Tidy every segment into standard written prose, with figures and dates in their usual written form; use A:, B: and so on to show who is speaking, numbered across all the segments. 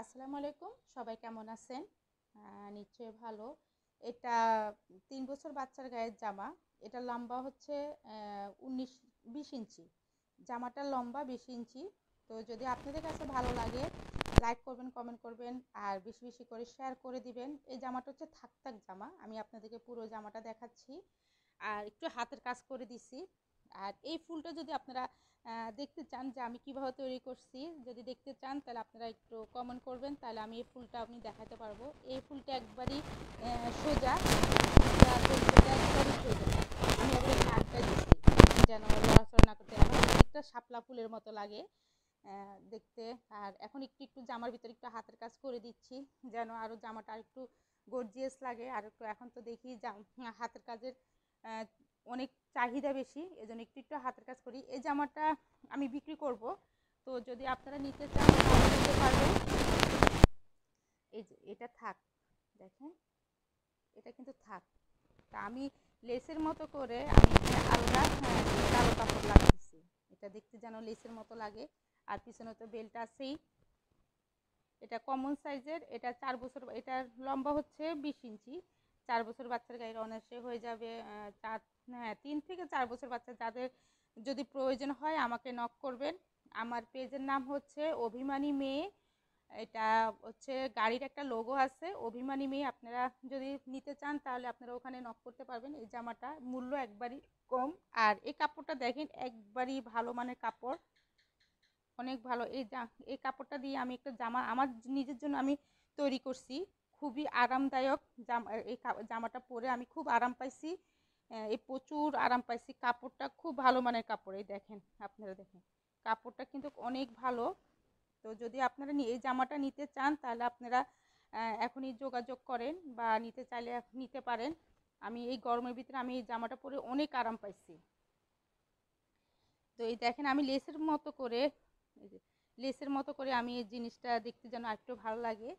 A: আসসালামু আলাইকুম, সবাই কেমন আছেন? নিশ্চয়ই ভালো। এটা ৩ বছর বাচ্চার গায়ের জামা। এটা লম্বা হচ্ছে ১৯-২০ ইঞ্চি। জামাটার লম্বা ২০ ইঞ্চি। তো যদি আপনাদের কাছে ভালো লাগে, লাইক করবেন, কমেন্ট করবেন আর বেশি বেশি করে শেয়ার করে দিবেন। এই জামাটা হচ্ছে থাক থাক জামা। আমি আপনাদেরকে পুরো জামাটা দেখাচ্ছি আর একটু হাতের কাজ করে দিছি। আর এই ফুলটা যদি আপনারা দেখতে চান যে আমি কিভাবে তৈরি করছি, যদি দেখতে চান তাহলে আপনারা একটু কমেন্ট করবেন, তাহলে আমি এই ফুলটা আমি দেখাতে পারবো। এই ফুলটা একবারই সোজা, একবারই সোজা। আমি আবার এখানে আটটা দিচ্ছি যেন লড়াচড়া না করতে। এখন একটা শাপলা ফুলের মতো লাগে দেখতে। আর এখন একটু একটু জামার ভিতরে একটু হাতের কাজ করে দিচ্ছি যেন আরও জামাটা আর একটু গর্জিয়াস লাগে। আর একটু এখন তো দেখি হাতের কাজের অনেক চাহিদা বেশি, এজন্য একটু একটু হাতের কাজ করি। এই জামাটা আমি বিক্রি করব, তো যদি আপনারা নিতে চান তাহলে নিতে পারবেন। এই যে এটা থাক, দেখেন এটা কিন্তু থাক। তা আমি লেসের মতো করে আমি আলগা কালো কাপড় লাগিয়েছি, এটা দেখতে যেন লেসের মতো লাগে। আর পিছনে তো বেল্ট আছেই। এটা কমন সাইজের, এটা 4 বছর, এটার লম্বা হচ্ছে 20 ইঞ্চি। 4 বছর বাচ্চার গায়ের অনায়াসে হয়ে যাবে। 3 থেকে 4 বছর বাচ্চা যাদের যদি প্রয়োজন হয় আমাকে নক করবেন। আমার পেজের নাম হচ্ছে অভিমানী মেয়ে। এটা হচ্ছে গাড়ির একটা লোগো আছে অভিমানী মেয়ে। আপনারা যদি নিতে চান তাহলে আপনারা ওখানে নক করতে পারবেন। এই জামাটা মূল্য একবারই কম। আর এই কাপড়টা দেখেন একবারই ভালো মানের কাপড়, অনেক ভালো। এই কাপড়টা দিয়ে আমি একটা জামা আমার নিজের জন্য আমি তৈরি করছি। খুবই আরামদায়ক জামা। এই জামাটা পরে আমি খুব আরাম পাইছি। এই প্রচুর আরাম পাইছি। কাপড়টা খুব ভালো মানের কাপড়। এই দেখেন, আপনারা দেখেন কাপড়টা কিন্তু অনেক ভালো। তো যদি আপনারা এই জামাটা নিতে চান তাহলে আপনারা এখনই যোগাযোগ করেন বা নিতে চাইলে নিতে পারেন। আমি এই গরমের ভিতরে আমি এই জামাটা পরে অনেক আরাম পাইছি। তো এই দেখেন আমি লেসের মতো করে আমি এই জিনিসটা দেখতে যেন আরেকটু ভালো লাগে।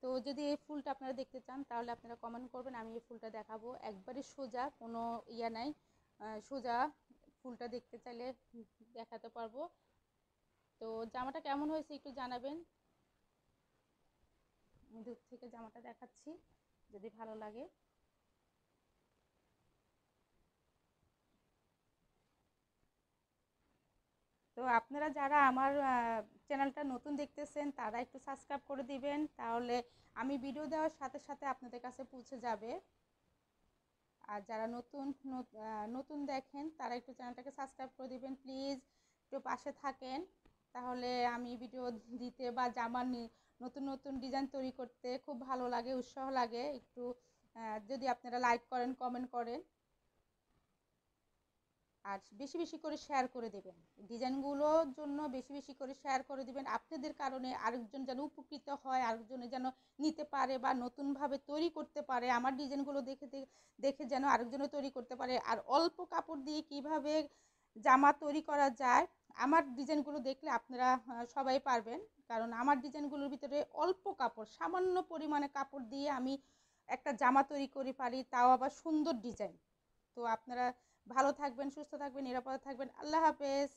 A: তো যদি এই ফুলটা আপনারা দেখতে চান তাহলে আপনারা কমেন্ট করবেন, আমি এই ফুলটা দেখাবো। একবারে সোজা, কোনো ইয়া নাই, সোজা। ফুলটা দেখতে চাইলে দেখাতে পারবো। তো জামাটা কেমন হয়েছে একটু জানাবেন। আমি দূর থেকে জামাটা দেখাচ্ছি, যদি ভালো লাগে। তো আপনারা যারা আমার চ্যানেলটা নতুন দেখতেছেন তারা একটু সাবস্ক্রাইব করে দিবেন, তাহলে আমি ভিডিও দেওয়ার সাথে সাথে আপনাদের কাছে পৌঁছে যাবে। আর যারা নতুন দেখেন তারা একটু চ্যানেলটাকে সাবস্ক্রাইব করে দিবেন প্লিজ। একটু পাশে থাকেন, তাহলে আমি ভিডিও দিতে বা জামার নতুন নতুন ডিজাইন তৈরি করতে খুব ভালো লাগে, উৎসাহ লাগে। একটু যদি আপনারা লাইক করেন, কমেন্ট করেন আর বেশি বেশি করে শেয়ার করে দেবেন। ডিজাইনগুলোর জন্য বেশি বেশি করে শেয়ার করে দিবেন। আপনাদের কারণে আরেকজন যেন উপকৃত হয়, আরেকজনে যেন নিতে পারে বা নতুনভাবে তৈরি করতে পারে। আমার ডিজাইনগুলো দেখে দেখে যেন আরেকজনও তৈরি করতে পারে। আর অল্প কাপড় দিয়ে কিভাবে জামা তৈরি করা যায়, আমার ডিজাইনগুলো দেখলে আপনারা সবাই পারবেন। কারণ আমার ডিজাইনগুলোর ভিতরে অল্প কাপড়, সামান্য পরিমাণে কাপড় দিয়ে আমি একটা জামা তৈরি করে পারি, তাও আবার সুন্দর ডিজাইন। তো আপনারা ভালো থাকবেন, সুস্থ থাকবেন, নিরাপদে থাকবেন। আল্লাহ হাফেজ।